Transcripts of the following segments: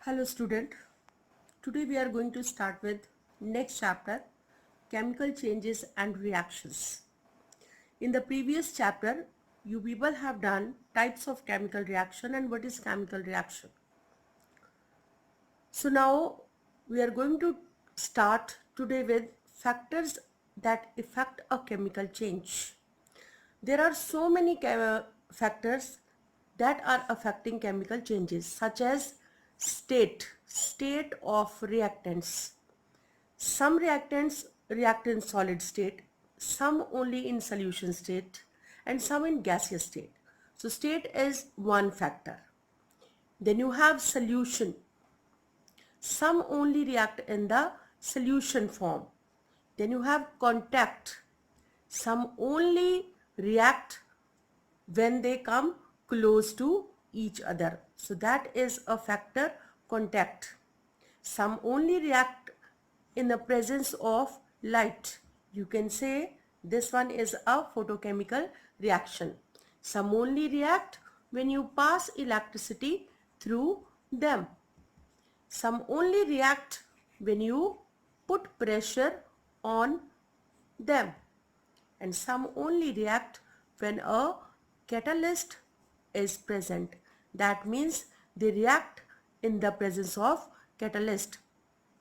Hello student, today we are going to start with next chapter, chemical changes and reactions. In the previous chapter, you people have done types of chemical reaction and what is chemical reaction. So now we are going to start today with factors that affect a chemical change. There are so many factors that are affecting chemical changes such as state of reactants. Some reactants react in solid state, some only in solution state, and some in gaseous state. So state is one factor. Then you have solution. Some only react in the solution form. Then you have contact. Some only react when they come close to each other. So that is a factor, contact. Some only react in the presence of light. You can say this one is a photochemical reaction. Some only react when you pass electricity through them. Some only react when you put pressure on them. And some only react when a catalyst is present. That means they react in the presence of catalyst.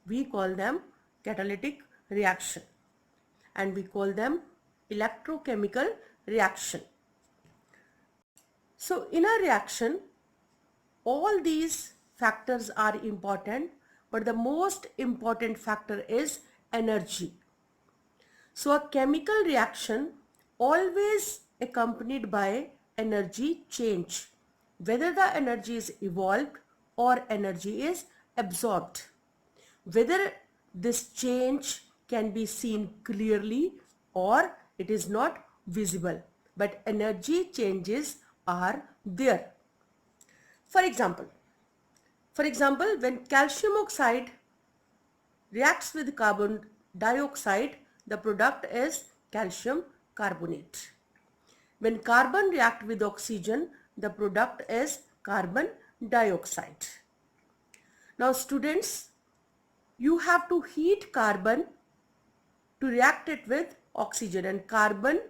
We call them catalytic reaction and we call them electrochemical reaction. So in a reaction, all these factors are important, but the most important factor is energy. So a chemical reaction always accompanied by energy change, whether the energy is evolved or energy is absorbed. Whether this change can be seen clearly or it is not visible, but energy changes are there. For example, when calcium oxide reacts with carbon dioxide, the product is calcium carbonate. When carbon reacts with oxygen, the product is carbon dioxide. Now students, you have to heat carbon to react it with oxygen, and carbon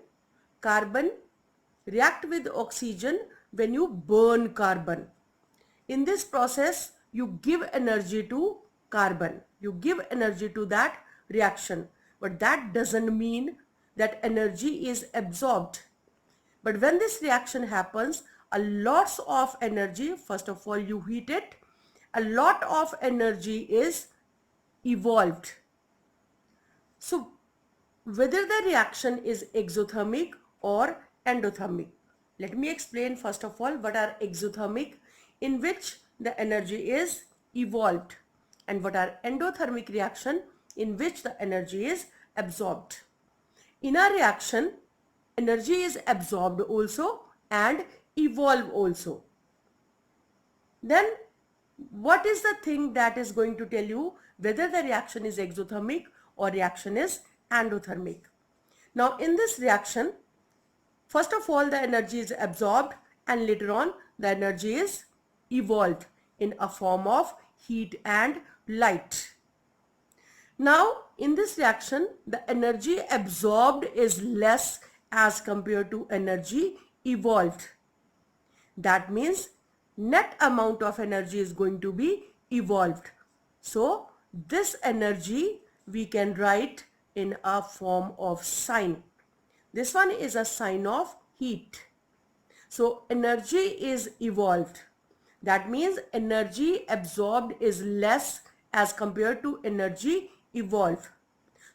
react with oxygen when you burn carbon. In this process, you give energy to carbon. You give energy to that reaction. But that doesn't mean that energy is absorbed. But when this reaction happens, a lot of energy, first of all you heat it, a lot of energy is evolved. So whether the reaction is exothermic or endothermic. Let me explain first of all what are exothermic, in which the energy is evolved, and what are endothermic reaction, in which the energy is absorbed. In a reaction, energy is absorbed also and evolve also. Then what is the thing that is going to tell you whether the reaction is exothermic or reaction is endothermic? Now in this reaction, first of all the energy is absorbed and later on the energy is evolved in a form of heat and light. Now in this reaction, the energy absorbed is less as compared to energy evolved. That means net amount of energy is going to be evolved. So this energy we can write in a form of sign. This one is a sign of heat. So energy is evolved. That means energy absorbed is less as compared to energy evolved.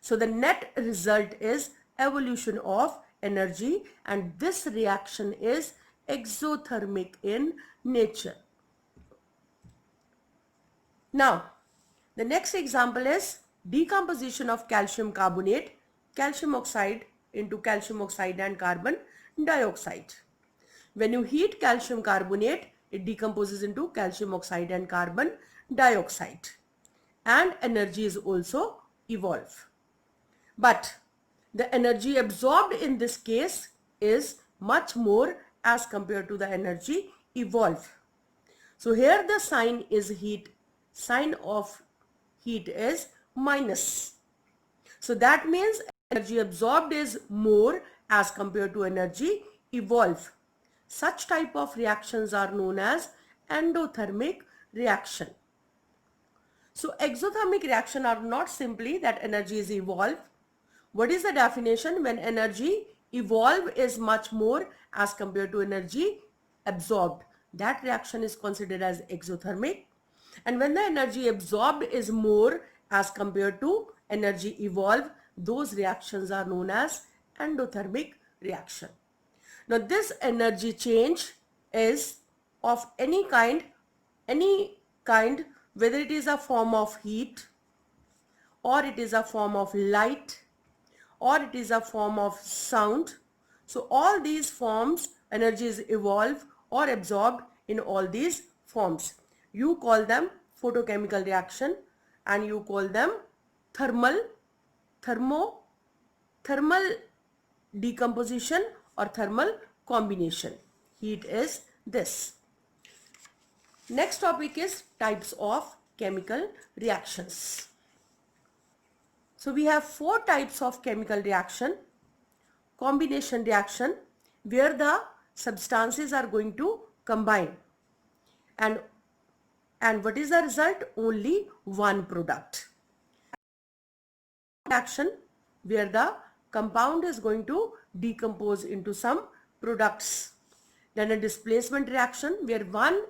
So the net result is evolution of energy, and this reaction is exothermic in nature. Now, the next example is decomposition of calcium carbonate, calcium oxide into calcium oxide and carbon dioxide. When you heat calcium carbonate, it decomposes into calcium oxide and carbon dioxide, and energy is also evolved. But the energy absorbed in this case is much more as compared to the energy evolved. So here the sign is heat sign of heat is minus. So that means energy absorbed is more as compared to energy evolved. Such type of reactions are known as endothermic reaction. So exothermic reaction are not simply that energy is evolved. What is the definition? When energy evolved is much more as compared to energy absorbed. That reaction is considered as exothermic. And when the energy absorbed is more as compared to energy evolved, those reactions are known as endothermic reaction. Now this energy change is of any kind, whether it is a form of heat, or it is a form of light, or it is a form of sound. So all these forms, energy is evolved or absorbed in all these forms. You call them photochemical reaction, and you call them thermal decomposition or thermal combination. Heat is this. Next topic is types of chemical reactions. So we have four types of chemical reaction. Combination reaction, where the substances are going to combine, and what is the result? Only one product. Reaction, where the compound is going to decompose into some products. Then a displacement reaction, where one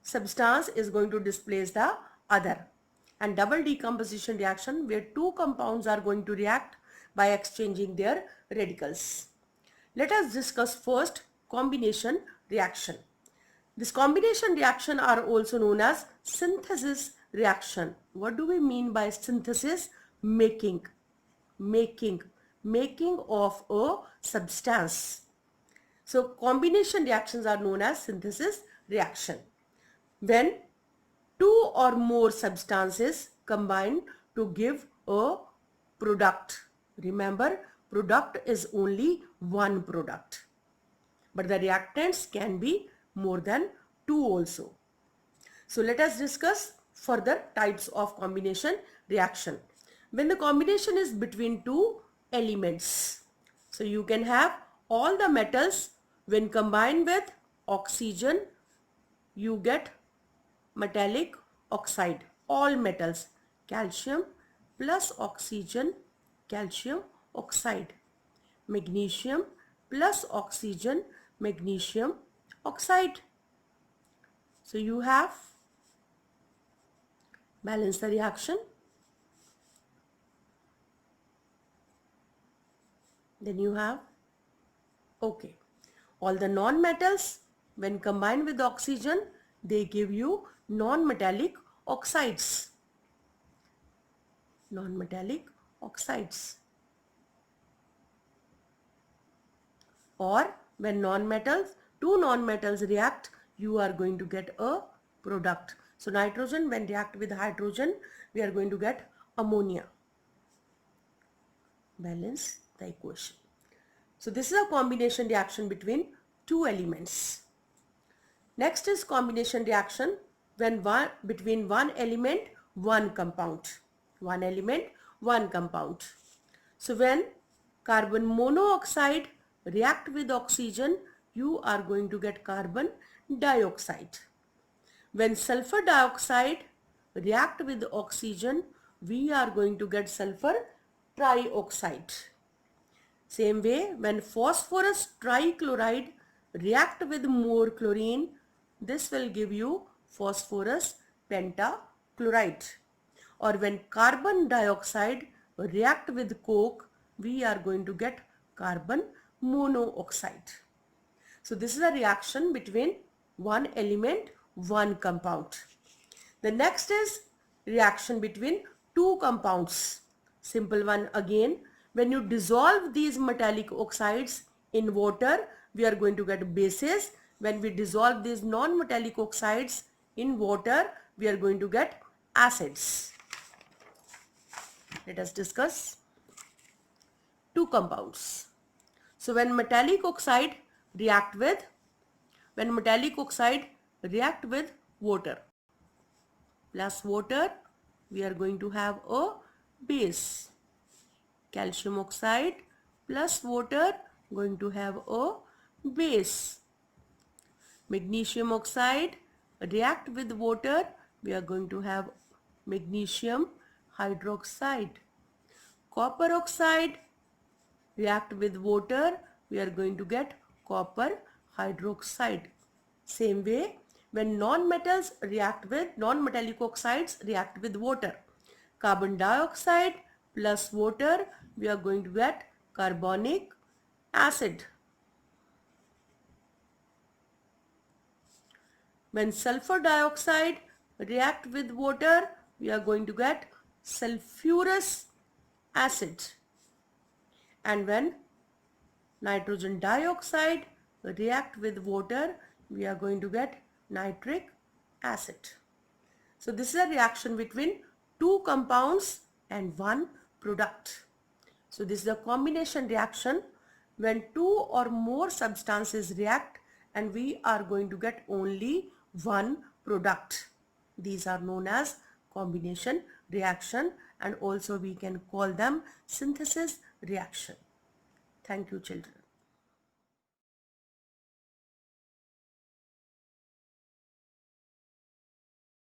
substance is going to displace the other. And double decomposition reaction, where two compounds are going to react by exchanging their radicals. Let us discuss first combination reaction. This combination reaction are also known as synthesis reaction. What do we mean by synthesis? Making of a substance. So combination reactions are known as synthesis reaction. When two or more substances combine to give a product. Remember, product is only one product, but the reactants can be more than two also. So let us discuss further types of combination reaction. When the combination is between two elements, so you can have all the metals. When combined with oxygen, you get metallic oxide. All metals, calcium plus oxygen, calcium oxide. Magnesium plus oxygen, magnesium oxide. So you have balance the reaction. Then you have, okay, all the non-metals, when combined with oxygen, they give you non-metallic oxides. Non-metallic oxides. Or when two non-metals react, you are going to get a product. So nitrogen, when react with hydrogen, we are going to get ammonia. Balance the equation. So this is a combination reaction between two elements. Next is combination reaction when between one element, one compound. One element, one compound. So when carbon monoxide react with oxygen, you are going to get carbon dioxide. When sulfur dioxide react with oxygen, we are going to get sulfur trioxide. Same way, when phosphorus trichloride react with more chlorine, this will give you phosphorus pentachloride. Or when carbon dioxide react with coke, we are going to get carbon monoxide. So this is a reaction between one element, one compound. The next is reaction between two compounds. Simple one again. When you dissolve these metallic oxides in water, we are going to get bases. When we dissolve these non-metallic oxides in water, we are going to get acids. Let us discuss two compounds. So when metallic oxide react with water, plus water, we are going to have a base. Calcium oxide plus water going to have a base. Magnesium oxide react with water, we are going to have magnesium hydroxide. Copper oxide react with water, we are going to get copper hydroxide. Same way, when non-metals react with, non-metallic oxides react with water. Carbon dioxide plus water, we are going to get carbonic acid. When sulfur dioxide react with water, we are going to get sulfurous acid. And when nitrogen dioxide react with water, we are going to get nitric acid. So this is a reaction between two compounds and one product. So this is a combination reaction when two or more substances react and we are going to get only one product. These are known as combination reaction, and also we can call them synthesis reaction. Thank you, children.